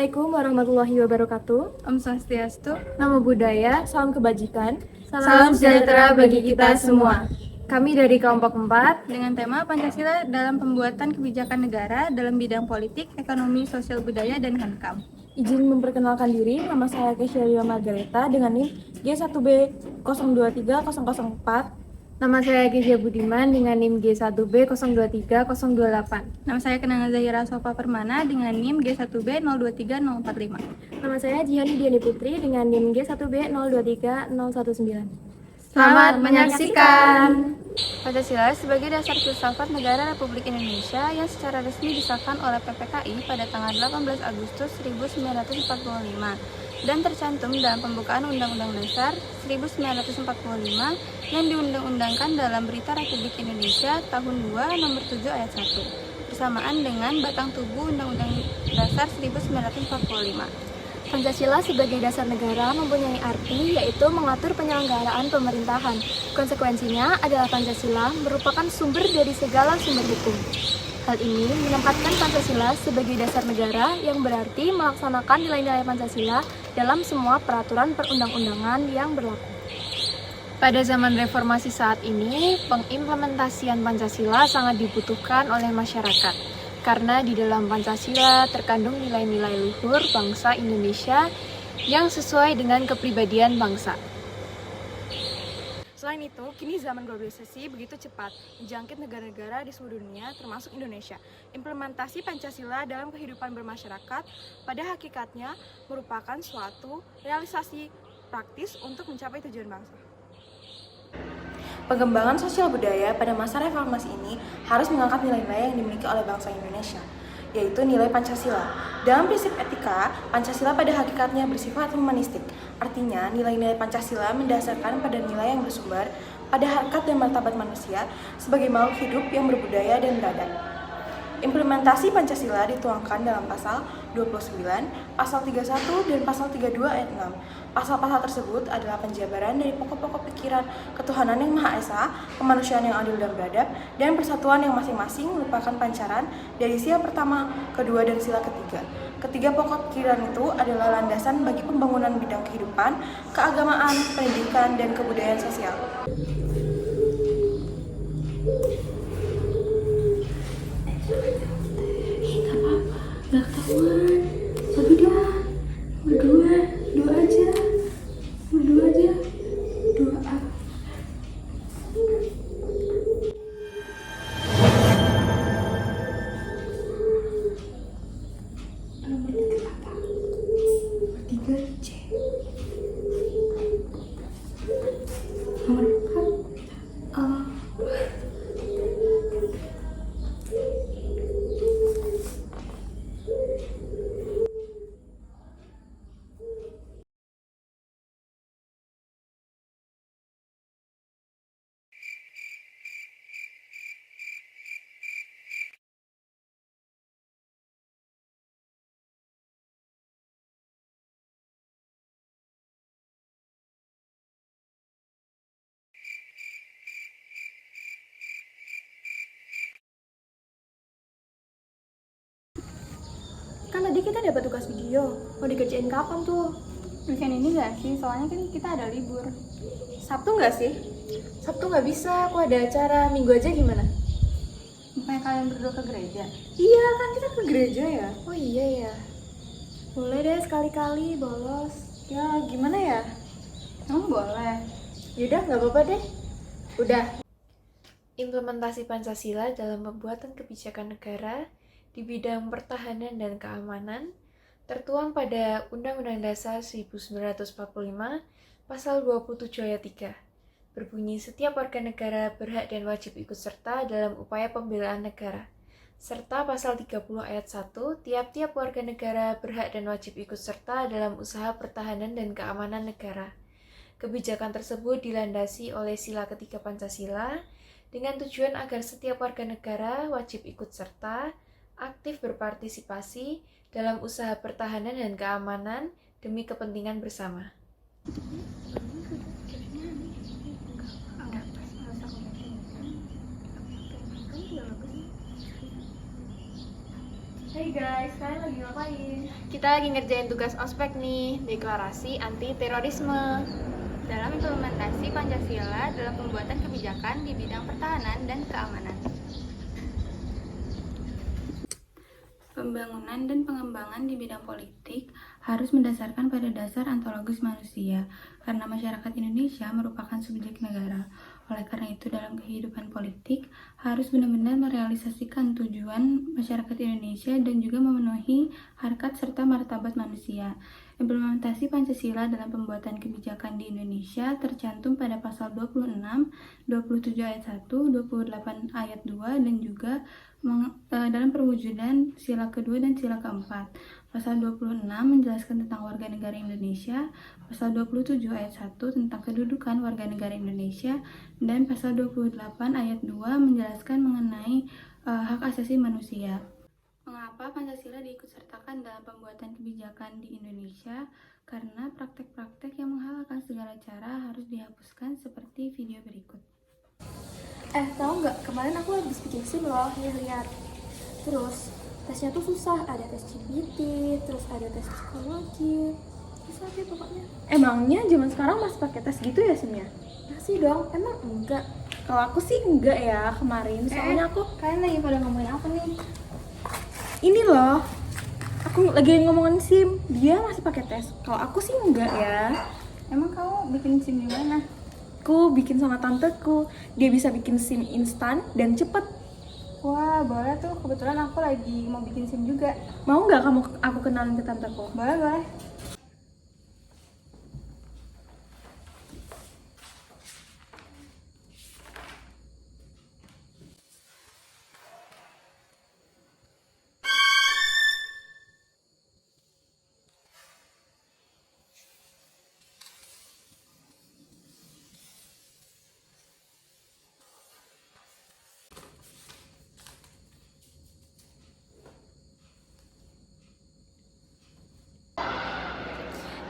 Assalamualaikum warahmatullahi wabarakatuh. Om Swastiastu. Namo Buddhaya, salam kebajikan. Salam sejahtera bagi kita semua. Kami dari kelompok 4 Dengan tema Pancasila dalam pembuatan kebijakan negara dalam bidang politik, ekonomi, sosial budaya, dan Hankam. izin memperkenalkan diri. Nama saya Kesha Margareta dengan NIM G1B023004. Nama saya Kezia Budiman dengan NIM G1B023028. Nama saya Kenanga Zahira Sofa Permana dengan NIM G1B023045. Nama saya Jihani Diani Putri dengan NIM G1B023019. Selamat menyaksikan. Pancasila sebagai dasar filsafat negara Republik Indonesia yang secara resmi disahkan oleh PPKI pada tanggal 18 Agustus 1945 dan tercantum dalam pembukaan Undang-Undang Dasar 1945 yang diundang-undangkan dalam Berita Republik Indonesia tahun 2 nomor 7 ayat 1 bersamaan dengan batang tubuh Undang-Undang Dasar 1945. Pancasila sebagai dasar negara mempunyai arti yaitu mengatur penyelenggaraan pemerintahan. Konsekuensinya adalah Pancasila merupakan sumber dari segala sumber hukum. Hal ini menempatkan Pancasila sebagai dasar negara yang berarti melaksanakan nilai-nilai Pancasila dalam semua peraturan perundang-undangan yang berlaku. Pada zaman reformasi saat ini, pengimplementasian Pancasila sangat dibutuhkan oleh masyarakat. Karena di dalam Pancasila terkandung nilai-nilai luhur bangsa Indonesia yang sesuai dengan kepribadian bangsa. Selain itu, kini zaman globalisasi begitu cepat menjangkit negara-negara di seluruh dunia termasuk Indonesia. Implementasi Pancasila dalam kehidupan bermasyarakat pada hakikatnya merupakan suatu realisasi praktis untuk mencapai tujuan bangsa. Pengembangan sosial budaya pada masa reformasi ini harus mengangkat nilai-nilai yang dimiliki oleh bangsa Indonesia, yaitu nilai Pancasila. Dalam prinsip etika, Pancasila pada hakikatnya bersifat humanistik. Artinya, nilai-nilai Pancasila mendasarkan pada nilai yang bersumber pada harkat dan martabat manusia sebagai makhluk hidup yang berbudaya dan beradab. Implementasi Pancasila dituangkan dalam pasal 29, pasal 31, dan pasal 32 ayat 6. Pasal-pasal tersebut adalah penjabaran dari pokok-pokok pikiran ketuhanan yang Maha Esa, kemanusiaan yang adil dan beradab, dan persatuan yang masing-masing merupakan pancaran dari sila pertama, kedua, dan sila ketiga. Ketiga pokok pikiran itu adalah landasan bagi pembangunan bidang kehidupan, keagamaan, pendidikan, dan kebudayaan sosial. Gak ketahuan, tapi dia berdua aja, doa. Nomor 3 C. Nomor 4 A. Kan tadi kita dapat tugas video, mau dikerjain kapan tuh? Weekend ini gak sih? Soalnya kan kita ada libur. Sabtu nggak sih? Sabtu nggak bisa, aku ada acara. Minggu aja gimana? Bukannya kalian berdua ke gereja? Iya, kan kita ke gereja ya. Oh iya ya. Boleh deh sekali-kali bolos. Ya gimana ya? Emang boleh? Yaudah, nggak apa-apa deh. Udah. Implementasi Pancasila dalam pembuatan kebijakan negara di bidang pertahanan dan keamanan tertuang pada Undang-Undang Dasar 1945 Pasal 27 ayat 3 berbunyi setiap warga negara berhak dan wajib ikut serta dalam upaya pembelaan negara. Serta pasal 30 ayat 1 tiap-tiap warga negara berhak dan wajib ikut serta dalam usaha pertahanan dan keamanan negara. Kebijakan tersebut dilandasi oleh sila ketiga Pancasila dengan tujuan agar setiap warga negara wajib ikut serta, aktif berpartisipasi dalam usaha pertahanan dan keamanan demi kepentingan bersama. Hey guys, kalian lagi ngapain? Kita lagi ngerjain tugas ospek nih, deklarasi anti terorisme. Dalam implementasi Pancasila dalam pembuatan kebijakan di bidang pertahanan dan keamanan. Pembangunan dan pengembangan di bidang politik harus mendasarkan pada dasar ontologis manusia, karena masyarakat Indonesia merupakan subjek negara. Oleh karena itu, dalam kehidupan politik harus benar-benar merealisasikan tujuan masyarakat Indonesia dan juga memenuhi harkat serta martabat manusia. Implementasi Pancasila dalam pembuatan kebijakan di Indonesia tercantum pada pasal 26, 27 ayat 1, 28 ayat 2, dan juga dalam perwujudan sila kedua dan sila keempat. Pasal 26 menjelaskan tentang warga negara Indonesia, pasal 27 ayat 1 tentang kedudukan warga negara Indonesia, dan pasal 28 ayat 2 menjelaskan mengenai hak asasi manusia. Mengapa Pancasila diikutsertakan dalam pembuatan kebijakan di Indonesia? Karena praktek-praktek yang menghalalkan segala cara harus dihapuskan seperti video berikut. Tahu nggak? Kemarin aku habis bikin SIM loh, lihat. Terus tesnya tuh susah, ada tes GPT, terus ada tes psikologi, susah deh pokoknya. Emangnya zaman sekarang masih pakai tes gitu ya SIM-nya? Masih dong, emang enggak? Kalau aku sih enggak ya kemarin, soalnya aku Kalian lagi pada ngomongin apa nih? ini loh, aku lagi ngomongin SIM, dia masih pakai tes. Kalau aku sih enggak ya. Emang kamu bikin SIM di mana? Aku bikin sama tanteku, dia bisa bikin SIM instan dan cepet. Wah, boleh tuh. Kebetulan aku lagi mau bikin SIM juga. Mau nggak aku kenalin ke tanteku? Boleh, boleh.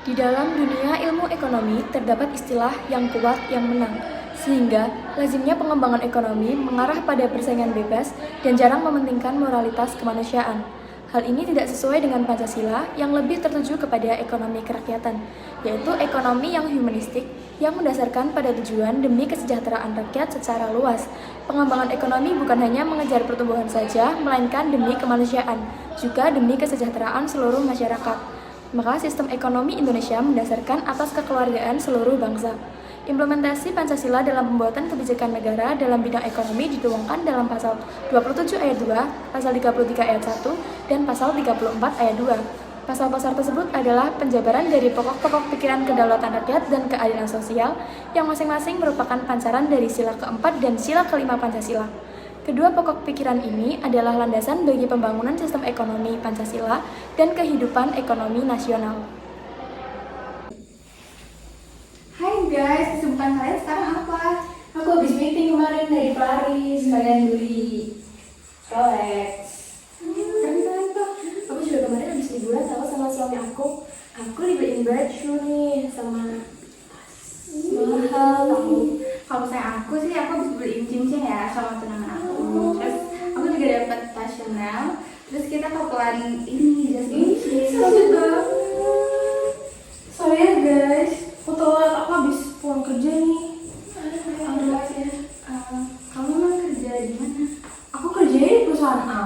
Di dalam dunia ilmu ekonomi terdapat istilah yang kuat yang menang, sehingga lazimnya pengembangan ekonomi mengarah pada persaingan bebas dan jarang mementingkan moralitas kemanusiaan. Hal ini tidak sesuai dengan Pancasila yang lebih tertuju kepada ekonomi kerakyatan, yaitu ekonomi yang humanistik yang mendasarkan pada tujuan demi kesejahteraan rakyat secara luas. Pengembangan ekonomi bukan hanya mengejar pertumbuhan saja, melainkan demi kemanusiaan, juga demi kesejahteraan seluruh masyarakat. Maka sistem ekonomi Indonesia mendasarkan atas kekeluargaan seluruh bangsa. Implementasi Pancasila dalam pembuatan kebijakan negara dalam bidang ekonomi dituangkan dalam pasal 27 ayat 2, pasal 33 ayat 1, dan pasal 34 ayat 2. Pasal-pasal tersebut adalah penjabaran dari pokok-pokok pikiran kedaulatan rakyat dan keadilan sosial yang masing-masing merupakan pancaran dari sila keempat dan sila kelima Pancasila. Kedua pokok pikiran ini adalah landasan bagi pembangunan sistem ekonomi Pancasila dan kehidupan ekonomi nasional. Hai guys, kesibukan kalian sekarang apa? Aku habis meeting kemarin dari Paris, kalian beli Rolex. Keren tuh. Aku juga kemarin habis liburan tahu sama suami aku. Aku dibeliin baju nih sama Mahal tahu. Kalau saya aku habis beliin cincin ya sama tunangan aku. Terus aku juga dapat tas Chanel. Terus kita keluarin ini jas cincin. Sorry ya guys, aku telat, aku habis pulang kerja nih. Kamu emang kerja di mana? Aku kerjanya di perusahaan A.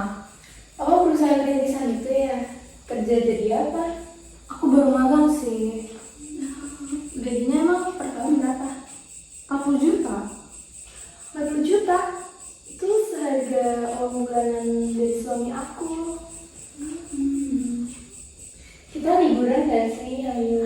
Oh, perusahaan rintisan itu ya. Kerja jadi apa? Aku baru magang sih. Gajinya emang per tahun berapa? 40 juta. 40 juta? Itu seharga uang bulanan dari suami aku. Kita liburan gak sih hari ini?